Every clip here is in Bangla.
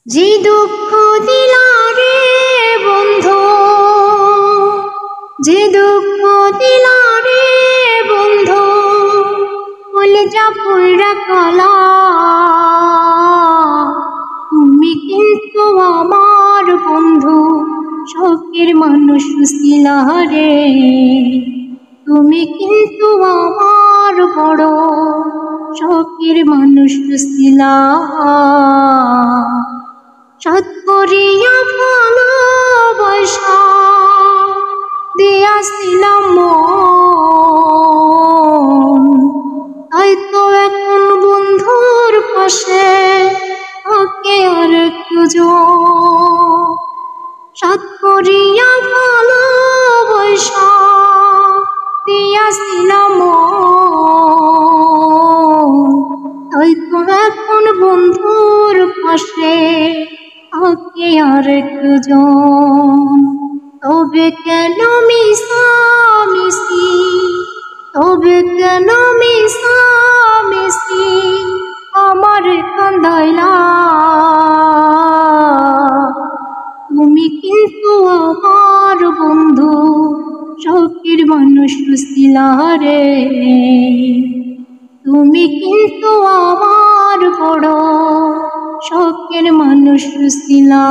যে দুঃখ দিলা রে বন্ধু, যে দুঃখ দিলা রে বন্ধু, কলিজা পুইরা কালা। তুমি কিন্তু আমার বন্ধু, শখের মানুষ ছিলা রে। তুমি কিন্তু আমার বড় শখের মানুষ ছিলা। সাত করিয়া ভালোবাসা দিয়াছিলাম মন, তাই তো এখন বন্ধুর পাশে থাকে আর একজন। সাত করিয়া ভালোবাসা দিয়াছিলাম মন, তাই তো এখন বন্ধুর পাশে থাকে আর একজন। তবে কেন মিশামিশি, তবে কেন মিশামিশি আমার কান্দাইলা। তুমি কিন্তু আমার বন্ধু, শখের মানুষ ছিলা রে। তুমি কিন্তু আমার বড় শখের মানুষ ছিলা।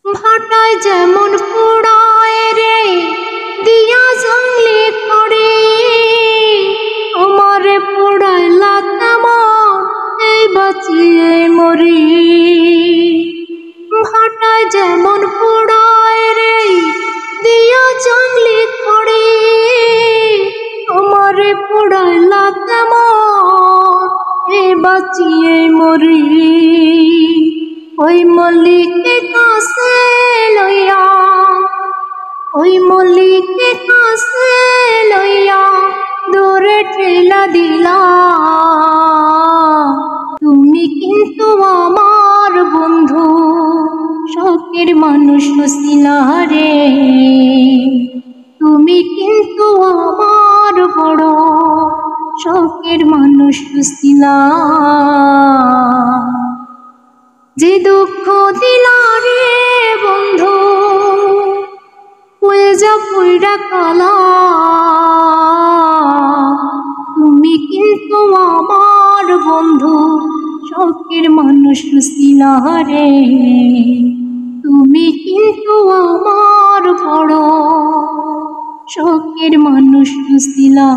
ভাটায় যেমন পোড়ায় রে দিয়া জঙ্গলে করে, আমারে পোড়াইলা তেমন এই বাঁচিয়ে মরি। ভাটায় যেমন পোড়ায় রে দিয়া জঙ্গলে করে, আমারে পোড়াইলা তেমন এই বাঁচিয়ে মরি। ওই মল্লিকে কাছে লইয়া, ওই মল্লিকে কাছে লইয়া দূরে ঠেলা দিলা। তুমি কিন্তু আমার বন্ধু, শখের মানুষ ছিলা রে। তুমি কিন্তু আমার বড় শখের মানুষ ছিলা। যে দুঃখ দিলা রে বন্ধু, কলিজা পুইরা কালা। তুমি কিন্তু আমার বন্ধু, শখের মানুষ ছিলা রে। তুমি কিন্তু আমার বড় শখের মানুষ ছিলা।